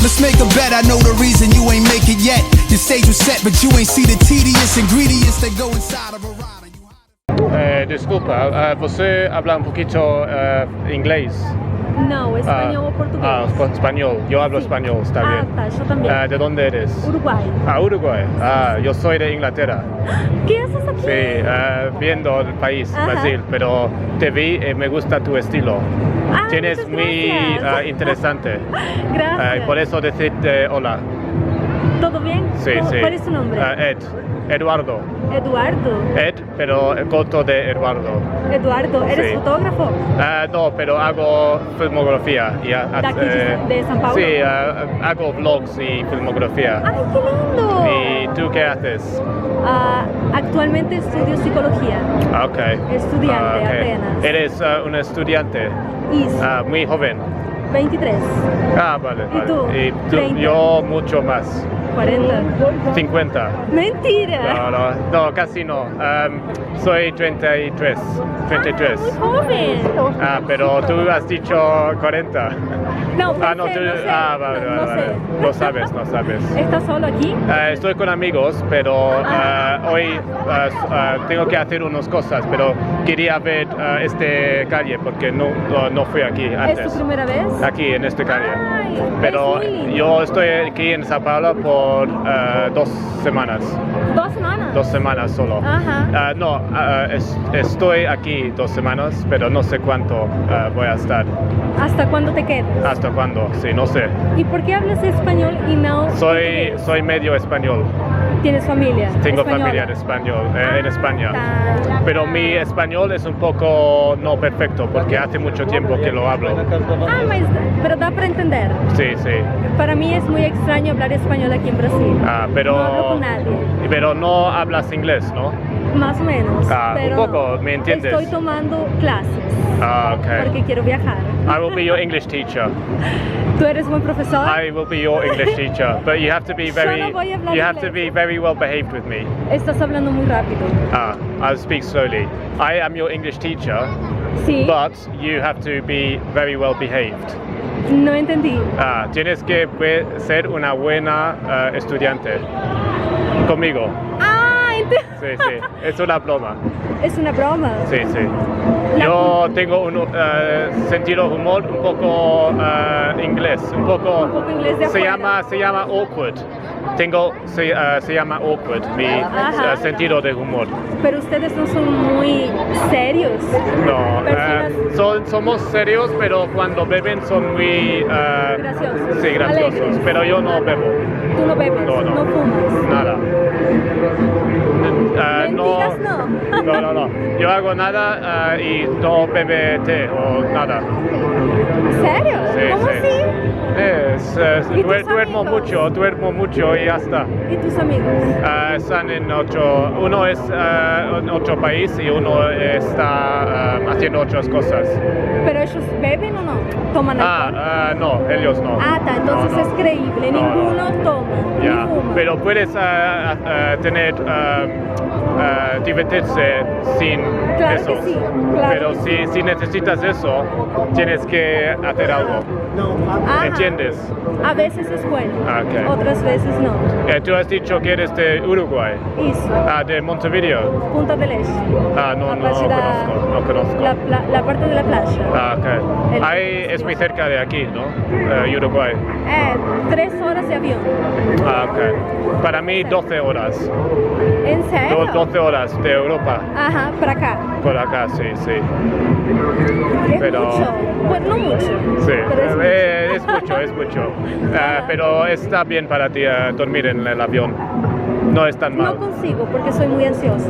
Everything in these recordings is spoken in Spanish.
Let's make a bet, I know the reason you ain't make it yet. Your stage was set, but you ain't see the tedious ingredients that go inside of a rider. Desculpa, você habla un poquito inglés? No, español o portugués. Español, yo hablo español, está bien. Tá, yo también. ¿De dónde eres? Uruguay. Uruguay. Yo soy de Inglaterra. ¿Qué haces aquí? Sí, viendo el país, Brasil, pero te vi y me gusta tu estilo. Tienes muy interesante. Gracias. Por eso decirte hola. ¿Todo bien? Sí, sí. ¿Cuál es tu nombre? Eduardo. Eduardo. Ed, pero corto de Eduardo. Eduardo, ¿eres fotógrafo? No, pero hago filmografía. ¿De aquí, de Sao Paulo? Sí, hago vlogs y filmografía. ¡Ay, qué lindo! ¿Y tú qué haces? Actualmente estudio psicología. Ok. Estudiante apenas. ¿Eres un estudiante? Muy joven. 23. Vale. ¿Y tú? ¿Y tú? 30. Yo mucho más. 40. 50. Mentira. No, casi no. Soy 33. 33. Muy joven. Pero tú has dicho 40. No, No, tú. no sé. Vale. No sabes. ¿Estás solo aquí? Estoy con amigos, pero hoy tengo que hacer unas cosas, pero quería ver este calle porque no fui aquí antes. ¿Es tu primera vez? Aquí en esta calle. Ay, Pero es muy lindo. yo estoy aquí en Sao Paulo por 2 semanas. 2 semanas. 2 semanas solo. Ajá. Estoy aquí 2 semanas, pero no sé cuánto voy a estar. ¿Hasta cuándo te quedas? ¿Hasta cuándo? Sí, no sé. ¿Y por qué hablas español y no portugués? Soy medio español. ¿Tienes familia? Tengo española? familia en España. Tá. Pero mi español es un poco no perfecto porque hace mucho tiempo que lo hablo. Pero da para entender. Sí. Para mí es muy extraño hablar español aquí en Brasil. Pero, no hablo con nadie. Pero no hablas inglés, ¿no? Más o menos. Pero un poco, ¿me entiendes? Estoy tomando clases. Okay. Porque quiero viajar. I will be your English teacher. ¿Tú eres buen profesor? I will be your English teacher, but you have to be very, Yo no voy a hablar you have to inglés. be very well behaved with me. Estás hablando muy rápido. I'll speak slowly. I am your English teacher, Sí. but you have to be very well behaved. No entendí. Tienes que ser una buena estudiante. Conmigo. Sí, es una broma. Es una broma. Sí. Yo tengo un sentido de humor un poco inglés, un poco inglés de se afuera. llama awkward. Se llama awkward mi sentido de humor. Pero ustedes no son muy serios. No, somos serios, pero cuando beben son muy Graciosos. Sí, graciosos. Alegres. Pero yo no bebo. Tú no bebes, No. fumas. Nada. Mentiras no. Yo hago nada y no bebe té o nada. ¿Serio? Sí, ¿Cómo sí. así? ¿Y tus Duermo mucho y ya está. ¿Y tus amigos? Están uno es en otro país y uno está haciendo otras cosas. ¿Pero ellos beben o no? ¿Toman alcohol? No, ellos no. Entonces No. es creíble, No, ninguno toma, ni Ya, fuma. pero puedes tener divertirse sin Claro eso. que sí, claro Pero que si necesitas eso, tienes que hacer algo. Ajá. ¿Entiendes? A veces es bueno, Ok. otras veces no. Tú has dicho que eres de Uruguay. Eso, De Montevideo. Punta del Este. No La playa conozco. La parte de la playa. Ok. Ahí es muy cerca de aquí, ¿no? Uruguay. 3 horas de avión. Ok. Para mí 12 horas. ¿En serio? 12 horas de Europa. Ajá, para acá. Por acá, sí. Es Pero- mucho. Bueno, no mucho. Sí, Pero es mucho. Pero está bien para ti dormir en el avión. No es tan mal. No consigo porque soy muy ansiosa.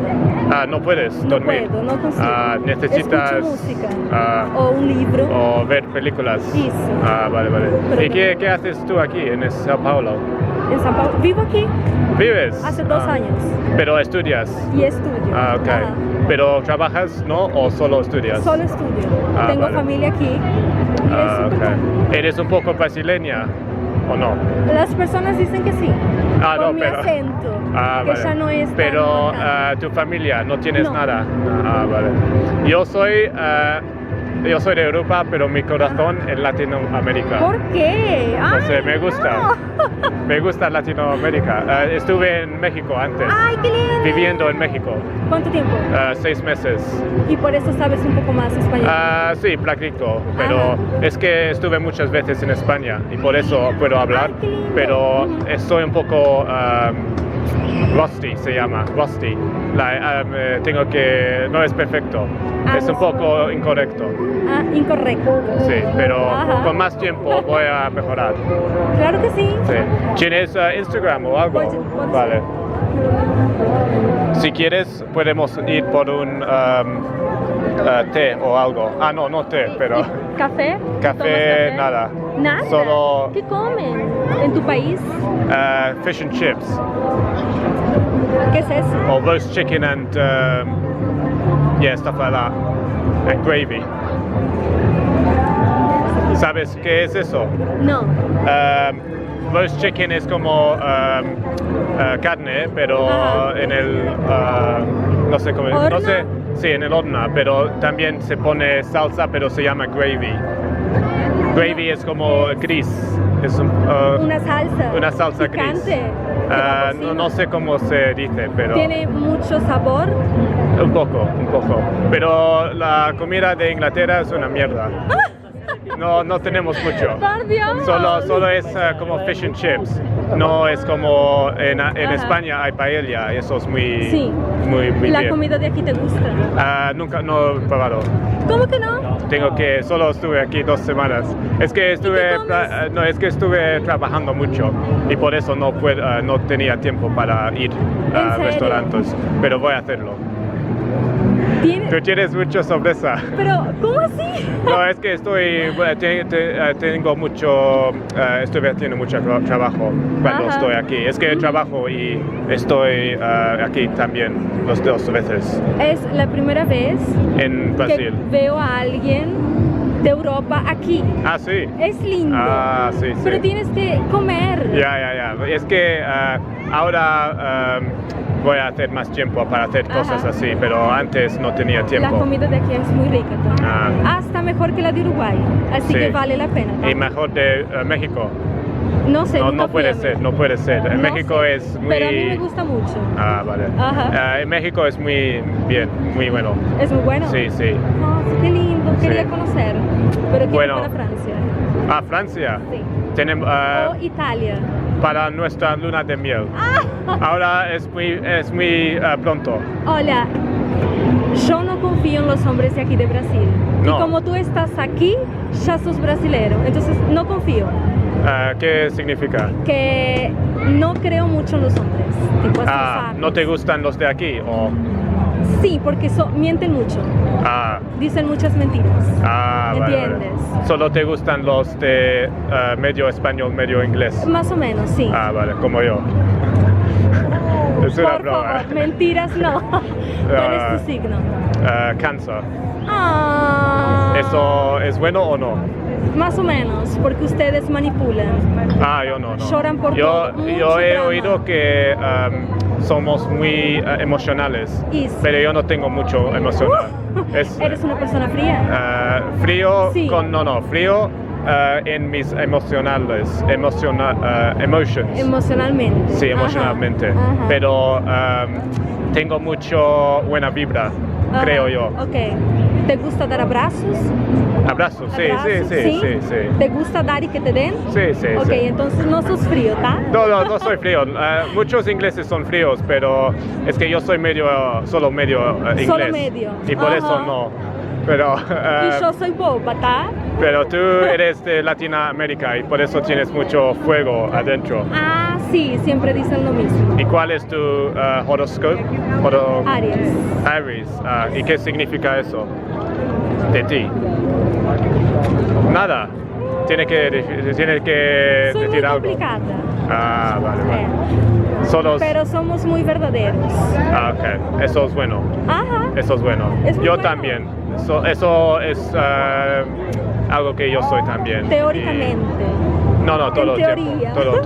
No puedes No dormir. puedo, no consigo. Necesitas Escucho música o o un libro. ver películas. Eso. Vale. Pero ¿Y qué haces tú aquí en Sao Paulo? En Sao Paulo. Vivo aquí ¿Vives? hace 2 años Pero estudias. y estudio. Ok. Ajá. Pero trabajas, ¿no? ¿O solo estudias? Solo estudio. Tengo Vale. familia aquí. Y es súper Ok. ¿Eres un poco brasileña o no? cool. Las personas dicen que sí. Por No, mi pero... acento. Que Vale. ya no es tan Pero marcado. tu familia, no tienes No. nada. Vale. Yo soy yo soy de Europa, pero mi corazón es Latinoamérica. ¿Por qué? No sé, Ay, me gusta. no. Me gusta Latinoamérica. Estuve en México antes. Ay, qué lindo. Viviendo en México. ¿Cuánto tiempo? 6 meses. Y por eso sabes un poco más español. Sí, practico, pero Ajá. es que estuve muchas veces en España y por eso puedo hablar, Ay, qué lindo. pero estoy un poco rusty, se llama, rusty. Tengo que, no es perfecto, es un poco incorrecto, Incorrecto. sí, pero Ajá. con más tiempo voy a mejorar. Claro que sí. Sí. ¿Tienes Instagram o algo? Puede Vale. ser. Si quieres, podemos ir por un té o algo. No té, pero ¿Café? café, nada. ¿Nada? Solo ¿Qué comen en tu país? fish and chips, ¿Qué es eso? or roast chicken and stuff like that, and gravy. ¿Sabes qué es eso? No. Roast chicken es como carne, pero Ajá. en el no sé cómo, no ¿Horno? sé, sí, en el horno, pero también se pone salsa, pero se llama gravy. Gravy es como gris, es Una salsa. una salsa picante, gris. que la No cocina. sé cómo se dice, pero Tiene mucho sabor. un poco. Pero la comida de Inglaterra es una mierda. No tenemos mucho. ¡Por Dios! Solo es como fish and chips. No es como en Ajá. España hay paella y eso es muy, Sí. muy La bien. comida de aquí te gusta. Nunca no he probado. ¿Cómo que no? Solo estuve aquí 2 semanas. Es que estuve trabajando mucho y por eso no tenía tiempo para ir ¿En a serio? restaurantes, pero voy a hacerlo. Tú tienes mucha sorpresa. Pero, ¿cómo así? No, es que tengo mucho, estoy haciendo mucho trabajo cuando Ajá. estoy aquí. Es que trabajo y estoy aquí también las 2 veces Es la primera vez en que Brasil. veo a alguien de Europa aquí. Ah, sí. Es lindo. Sí. Pero tienes que comer. Ya. Es que ahora voy a hacer más tiempo para hacer cosas Ajá. así, pero antes no tenía tiempo. La comida de aquí es muy rica también. Hasta mejor que la de Uruguay. Así Sí. que vale la pena. Y también. mejor de México. No sé, nunca No fui puede a ser, México. no puede ser. En No México sé, es muy... Pero a mí me gusta mucho. Vale. Ajá. En México es muy bien, muy bueno. Es muy bueno. Sí. Oh, qué lindo. Quería Sí. conocer. Pero quiero Bueno. para Francia. Francia. Sí. Tenemos O Italia. para nuestra luna de miel. Ahora es muy pronto. Hola, yo no confío en los hombres de aquí de Brasil. No. Y como tú estás aquí, ya sos brasilero. Entonces no confío. ¿Qué significa? Que no creo mucho en los hombres. Tipo así, ¿No te gustan los de aquí? O... Sí, porque mienten mucho. Dicen muchas mentiras. Vale. ¿Entiendes? Solo te gustan los de medio español, medio inglés. Más o menos, sí. Vale, como yo. Es una Por broma. favor, mentiras no. ¿Cuál es tu signo? Cáncer. Ah, ¿Eso es bueno o no? Más o menos, porque ustedes manipulan. Yo no. Lloran por todo, mucho Yo he drama. oído que somos muy emocionales, Y sí. pero yo no tengo mucho emocional. Eres una persona fría. Frío Sí. frío en mis emotions. Emocionalmente. Sí, Ajá, emocionalmente. ajá. Pero tengo mucho buena vibra, Ajá, creo yo. Ok. ¿Te gusta dar abrazos? Abrazos, sí. ¿Te gusta dar y que te den? Sí. Ok, entonces no sos frío, ¿tá? No soy frío. Muchos ingleses son fríos, pero es que yo soy solo medio inglés. Solo medio. Y por Ajá. eso no. Pero, Y yo soy boba, ¿tá? pero tú eres de Latinoamérica y por eso tienes mucho fuego adentro. Sí, siempre dicen lo mismo. ¿Y cuál es tu horoscope? Aries. Aries. ¿Y qué significa eso de ti? Nada. Tiene que Soy muy decir algo. complicada. Vale. Solos. Pero somos muy verdaderos. Ok. Eso es bueno. Ajá. Eso es bueno. Es muy Yo bueno. también. Eso es algo que yo soy también. Teóricamente. No, todo En el tiempo. teoría. Todo el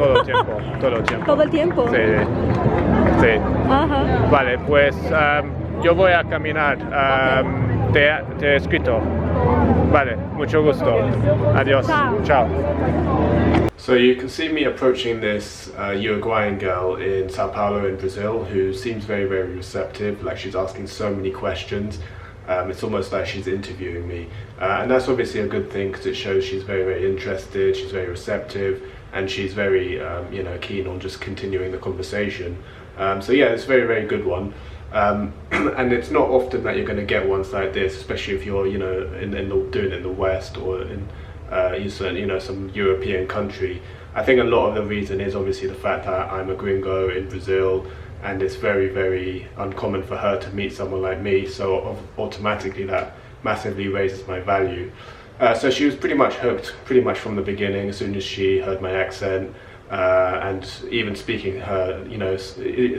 tiempo. ¿Todo el tiempo? Sí. Ajá. Vale, pues yo voy a caminar. Te he escrito. Vale, mucho gusto. Adiós. Ciao. Ciao. So you can see me approaching this Uruguayan girl in Sao Paulo in Brazil who seems very, very receptive, like she's asking so many questions. It's almost like she's interviewing me. And that's obviously a good thing because it shows she's very, very interested, she's very receptive, and she's very, keen on just continuing the conversation. So yeah, it's a very, very good one. And it's not often that you're going to get ones like this, especially if you're, doing it in the West or in some European country. I think a lot of the reason is obviously the fact that I'm a gringo in Brazil, and it's very, very uncommon for her to meet someone like me, so automatically that massively raises my value. So she was pretty much hooked, pretty much from the beginning, as soon as she heard my accent. And even speaking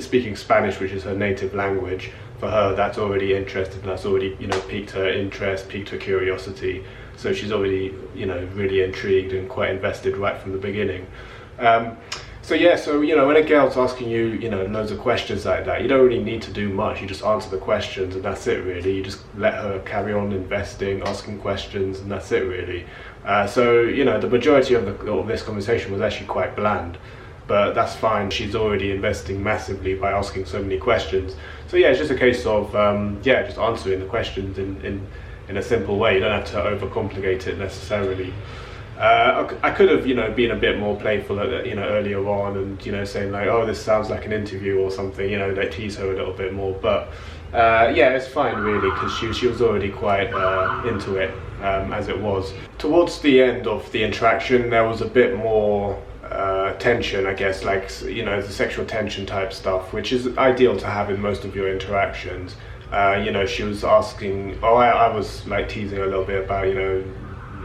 speaking Spanish, which is her native language, for her that's already interested, and that's already piqued her interest, piqued her curiosity. So she's already really intrigued and quite invested right from the beginning. So when a girl's asking you loads of questions like that, you don't really need to do much. You just answer the questions and that's it really. You just let her carry on investing, asking questions, and that's it really. The majority of this conversation was actually quite bland, but that's fine. She's already investing massively by asking so many questions. So yeah, it's just a case of just answering the questions in a simple way. You don't have to overcomplicate it necessarily. I could have been a bit more playful earlier on, and saying like, oh, this sounds like an interview or something, like tease her a little bit more. But it's fine really, because she was already quite into it as it was. Towards the end of the interaction, there was a bit more tension, I guess, like the sexual tension type stuff, which is ideal to have in most of your interactions. She was asking, I was like teasing a little bit about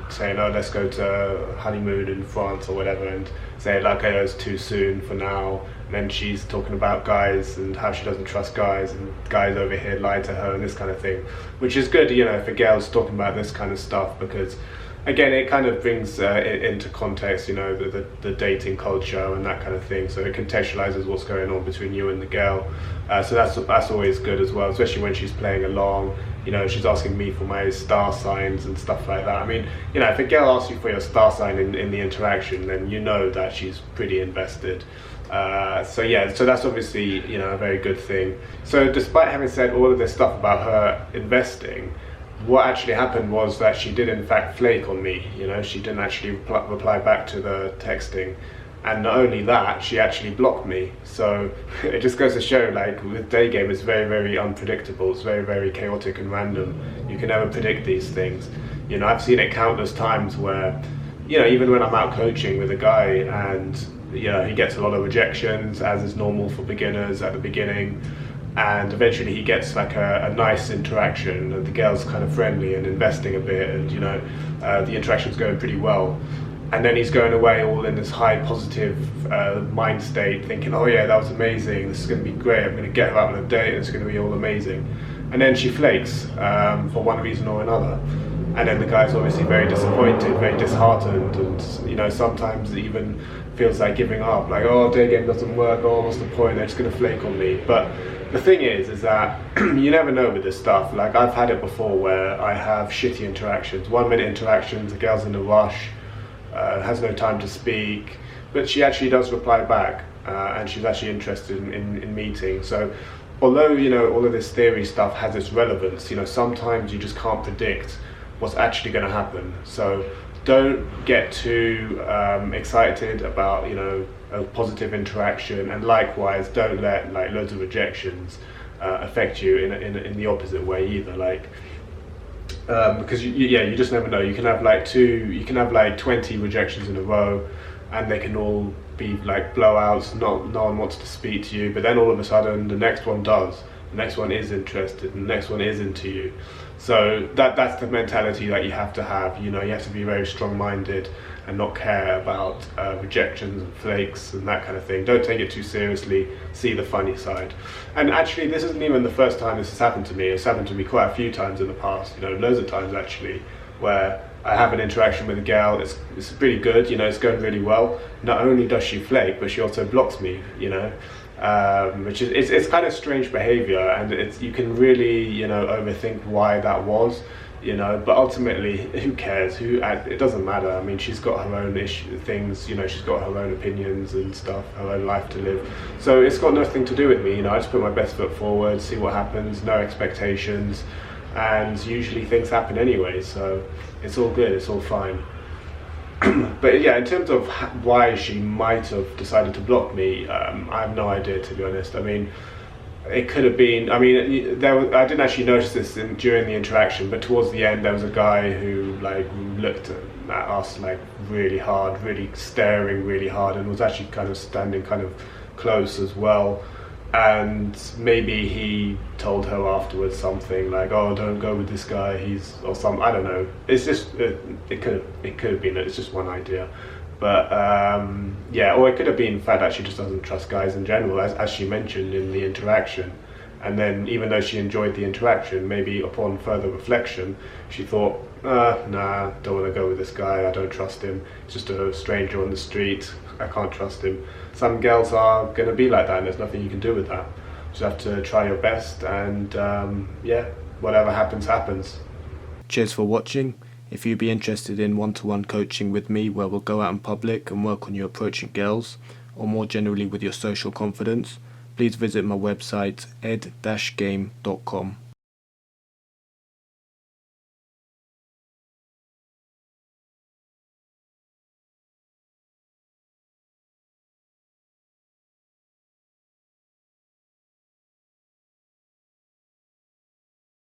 saying, oh, let's go to honeymoon in France or whatever, and saying like, oh, it's too soon for now. And then she's talking about guys and how she doesn't trust guys, and guys over here lie to her and this kind of thing, which is good, if a girl's talking about this kind of stuff, because again, it kind of brings it into context, the dating culture and that kind of thing. So it contextualizes what's going on between you and the girl. So that's always good as well, especially when she's playing along. She's asking me for my star signs and stuff like that. I mean, if a girl asks you for your star sign in the interaction, then you know that she's pretty invested. So that's obviously, a very good thing. So despite having said all of this stuff about her investing, what actually happened was that she did in fact flake on me. She didn't actually reply back to the texting. And not only that, she actually blocked me. So it just goes to show, like, with day game, it's very, very unpredictable. It's very, very chaotic and random. You can never predict these things. I've seen it countless times where, even when I'm out coaching with a guy and, he gets a lot of rejections, as is normal for beginners at the beginning. And eventually he gets like a nice interaction, and the girl's kind of friendly and investing a bit, and the interaction's going pretty well. And then he's going away all in this high positive mind state, thinking, oh yeah, that was amazing, this is going to be great, I'm going to get her out on a date and it's going to be all amazing. And then she flakes for one reason or another. And then the guy's obviously very disappointed, very disheartened, and sometimes it even feels like giving up, like, oh, day game doesn't work, oh, what's the point, they're just going to flake on me. But the thing is that you never know with this stuff. Like, I've had it before where I have shitty interactions, 1 minute interactions, the girl's in a rush, has no time to speak, but she actually does reply back, and she's actually interested in meeting. So although all of this theory stuff has its relevance, sometimes you just can't predict what's actually going to happen. So don't get too excited about a positive interaction, and likewise don't let like loads of rejections affect you in the opposite way either. Like because you just never know. You can have like 20 rejections in a row, and they can all be like blowouts. No one wants to speak to you, but then all of a sudden the next one does. The next one is interested, and the next one is into you. So that's the mentality that you have to have. You have to be very strong-minded and not care about rejections and flakes and that kind of thing. Don't take it too seriously. See the funny side. And actually, this isn't even the first time this has happened to me. It's happened to me quite a few times in the past. Loads of times actually, where I have an interaction with a girl. It's pretty good. It's going really well. Not only does she flake, but she also blocks me. Which is it's kind of strange behavior, and you can really overthink why that was. you know. But ultimately, who cares? It doesn't matter. I mean, she's got her own things, you know. She's got her own opinions and stuff, her own life to live. So it's got nothing to do with me, you know. I just put my best foot forward, see what happens, no expectations, and usually things happen anyway. So it's all good. It's all fine. But yeah, in terms of why she might have decided to block me, I have no idea, to be honest. I mean, it could have been, I mean, I didn't actually notice this during the interaction, but towards the end there was a guy who like looked at us like really hard, really staring really hard, and was actually kind of standing kind of close as well. And maybe he told her afterwards something like, "Oh, don't go with this guy. or some, I don't know." It's just it could have been. It's just one idea, but yeah, or it could have been the fact that she just doesn't trust guys in general, as she mentioned in the interaction. And then, even though she enjoyed the interaction, maybe upon further reflection, she thought, "Nah, don't want to go with this guy. I don't trust him. It's just a stranger on the street. I can't trust him." Some girls are going to be like that, and there's nothing you can do with that. You just have to try your best, and yeah, whatever happens, happens. Cheers for watching. If you'd be interested in one-to-one coaching with me, where we'll go out in public and work on your approaching girls, or more generally with your social confidence, please visit my website ed-game.com.